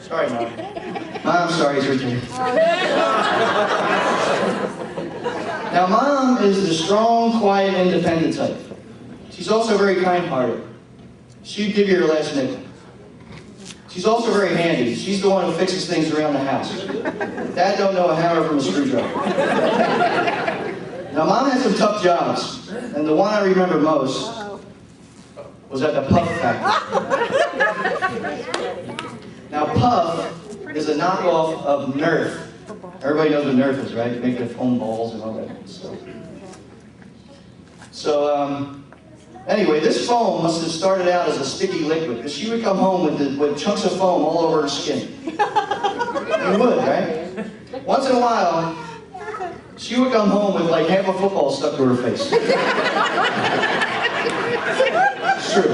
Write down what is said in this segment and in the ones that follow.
Sorry, Mom. I'm sorry, it's your turn. Now, Mom is the strong, quiet, independent type. She's also very kind-hearted. She'd give you her last nickel. She's also very handy. She's the one who fixes things around the house. Dad don't know a hammer from a screwdriver. Now, Mom had some tough jobs, and the one I remember most was at the Puff factory. Now, Puff is a knockoff of Nerf. Everybody knows what Nerf is, right? You make the foam balls and all that stuff. So, anyway, this foam must have started out as a sticky liquid, because she would come home with chunks of foam all over her skin. You would, right? Once in a while, she would come home with like half a football stuck to her face. It's true.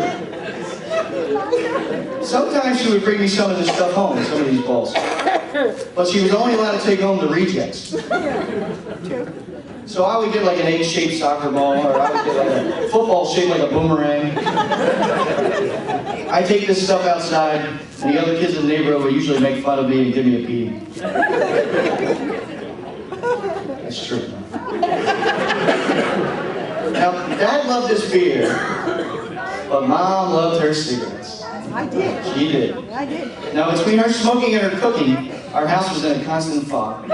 Sometimes she would bring me some of this stuff home, some of these balls. But she was only allowed to take home the rejects. So I would get like an egg-shaped soccer ball, or I would get like a football shaped like a boomerang. I take this stuff outside, and the other kids in the neighborhood would usually make fun of me and give me a beating. That's true. Now, Dad loved his beer, but Mom loved her cigarettes. I did. She did. I did. Now, between her smoking and her cooking, our house was in a constant fog.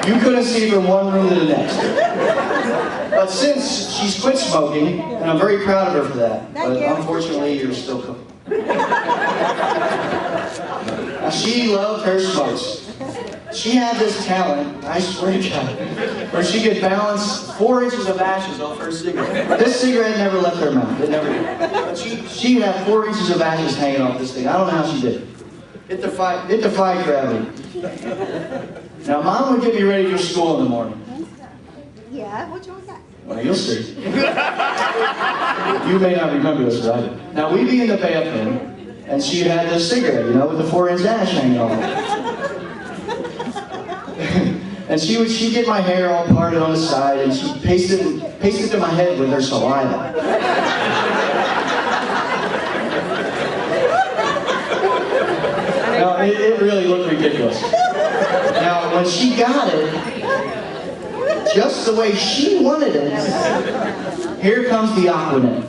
You couldn't see from one room to the next. But since she's quit smoking, and I'm very proud of her for that, but unfortunately, you're still cooking. Now, she loved her smokes. She had this talent, I swear to God, where she could balance 4 inches of ashes off her cigarette. This cigarette never left her mouth. It never did. But she had 4 inches of ashes hanging off this thing. I don't know how she did it. It defied gravity. Now, Mom would get me ready for school in the morning. Yeah, what's wrong with that? Well, you'll see. You may not remember this, but I do. Now, we'd be in the bathroom, and she had this cigarette, you know, with the 4-inch ash hanging off it. And she'd get my hair all parted on the side, and she'd paste it to my head with her saliva. Now, it really looked ridiculous. Now, when she got it, just the way she wanted it, here comes the Aquanet.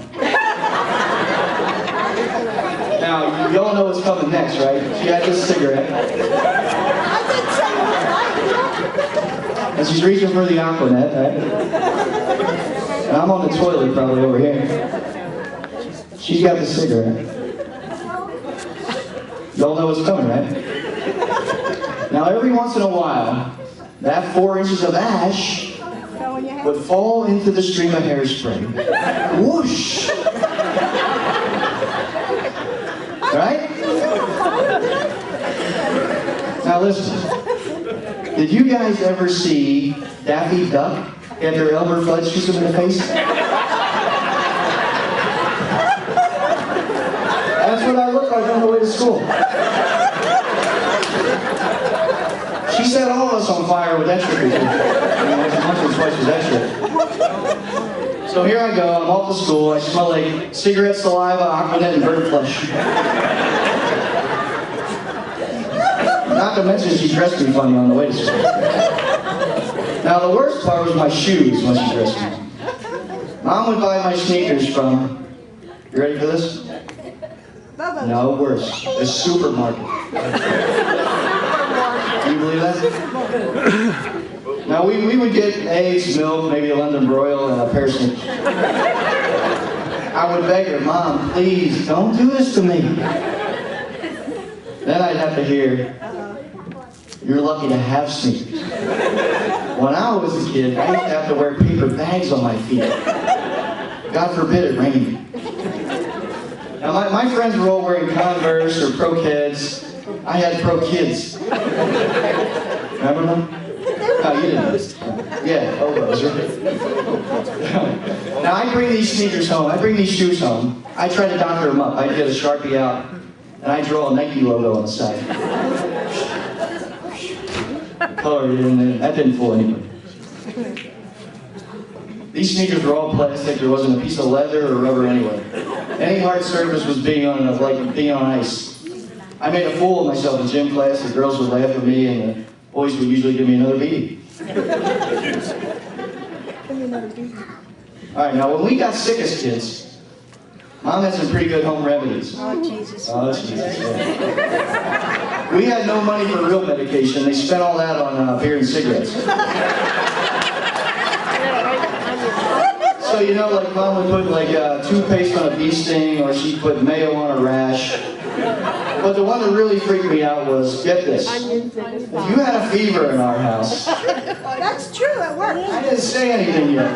Now, you all know what's coming next, right? She had this cigarette. And she's reaching for the Aquanet, right? And I'm on the toilet probably over here. She's got the cigarette. Y'all know what's coming, right? Now, every once in a while, that 4 inches of ash would fall into the stream of hairspray. Whoosh! Right? Now listen. Did you guys ever see Daffy Duck after Elmer Fudd shoots him in the face? That's what I look like on the way to school. She set all of us on fire with that trick. Once or twice with that trick. So here I go, I'm off to school, I smell like cigarette, saliva, Aquanet, and bird flesh. Not to mention she dressed me funny on the way to school. Now the worst part was my shoes when she dressed me. Mom would buy my sneakers from, you ready for this? No, worse, the supermarket. Can you believe that? Now we would get eggs, milk, maybe a London broil, and a pair of sneakers. I would beg her, Mom, please, don't do this to me. Then I'd have to hear, you're lucky to have sneakers. When I was a kid, I used to have to wear paper bags on my feet. God forbid it rained. Now my friends were all wearing Converse or Pro Kids. I had Pro Kids. Remember them? No, you didn't. Yeah, oh, those right. Now I bring these sneakers home, I bring these shoes home. I try to doctor them up. I get a Sharpie out, and I draw a Nike logo on the side. Colored it in there. That didn't fool anybody. These sneakers were all plastic. There wasn't a piece of leather or rubber anywhere. Any hard surface was like being on ice. I made a fool of myself in gym class. The girls would laugh at me, and the boys would usually give me another beating. All right, now when we got sick as kids, Mom had some pretty good home remedies. Oh, Jesus. Oh, Jesus. Yeah. We had no money for real medication. They spent all that on beer and cigarettes. So, you know, like Mom would put like toothpaste on a bee sting, or she'd put mayo on a rash. But the one that really freaked me out was, get this, if you had a fever in our house. That's true, it worked. I didn't say anything yet.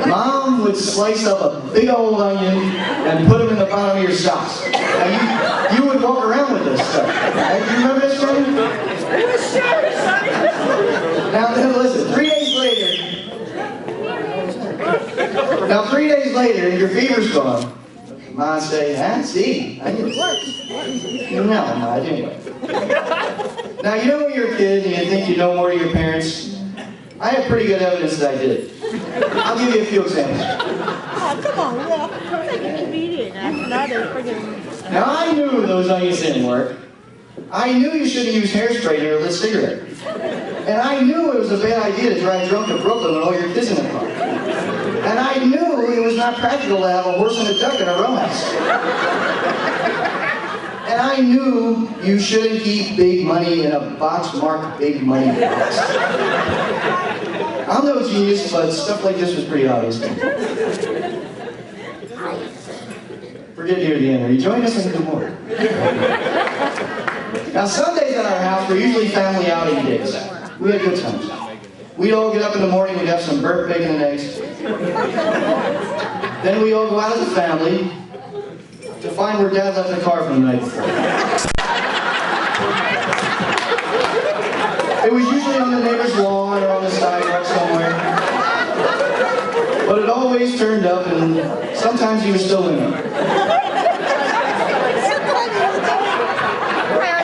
Mom would slice up a big old onion and put them in the bottom of your socks. Now you would walk around with this stuff. Hey, do you remember this, Tony? Now then, listen, 3 days later. Now 3 days later, your fever's gone. Mom say, see, I didn't work. No, I didn't work. Now, you know when you're a kid and you think you know more of your parents? I have pretty good evidence that I did. I'll give you a few examples. Oh, come on, Will. Like a comedian. Now, I knew those onions didn't work. I knew you shouldn't use hairspray near a lit cigarette. And I knew it was a bad idea to drive drunk to Brooklyn with all your kids in the car. And I knew it was not practical to have a horse and a duck in a row house. And I knew you shouldn't keep big money in a box marked big money box. I'm no genius, but stuff like this was pretty obvious. We're getting near the end. Are you joining us? I can do more. Now, Sundays at our house were usually family outing days. We had good times. We'd all get up in the morning, we'd have some burnt bacon and eggs. Then we'd all go out as a family to find where Dad left the car from the night before. It was usually on the neighbor's lawn or on the sidewalk somewhere. But it always turned up, and sometimes he was still in it. All right.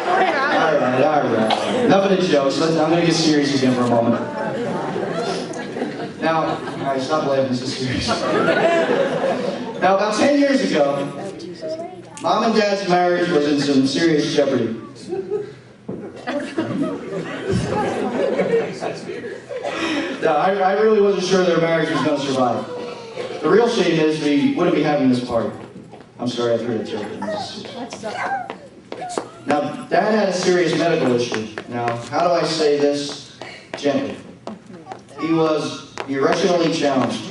Enough of the jokes. I'm going to get serious again for a moment. Now, all right, stop laughing. This is serious. Now, about 10 years ago, Mom and Dad's marriage was in some serious jeopardy. Now, I really wasn't sure their marriage was going to survive. The real shame is we wouldn't be having this party. I'm sorry, I threw that joke in. Now, Dad had a serious medical issue. Now, how do I say this gently? He was irrationally challenged.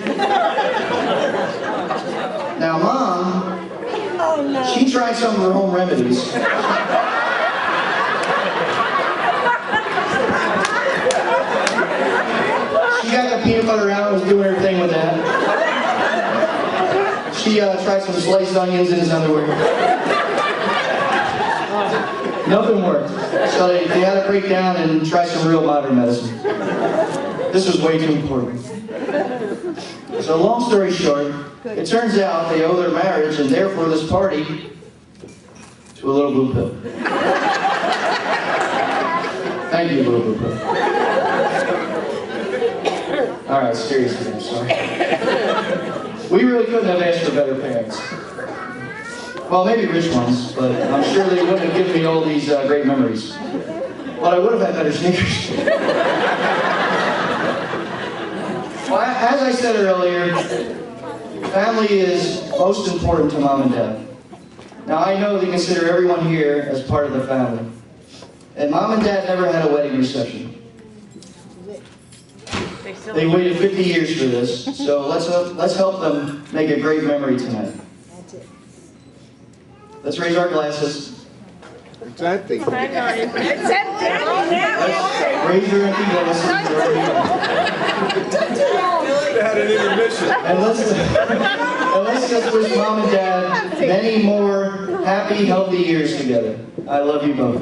Now, Mom, she tried some of her home remedies. She got the peanut butter out and was doing her thing with that. She tried some sliced onions in his underwear. Nothing worked. So they had to break down and try some real modern medicine. This was way too important. So long story short, it turns out they owe their marriage and therefore this party to a little blue pill. Thank you, little blue pill. All right, seriously, I'm sorry. We really couldn't have asked for better parents. Well, maybe rich ones, but I'm sure they wouldn't have given me all these great memories. But I would have had better sneakers. Well, as I said earlier, family is most important to Mom and Dad. Now, I know they consider everyone here as part of the family. And Mom and Dad never had a wedding reception. They waited 50 years for this, so let's help them make a great memory tonight. Let's raise our glasses. It's empty. It's empty. Let's raise your empty glasses. They had an intermission. And let's just wish Mom and Dad many more happy, healthy years together. I love you both.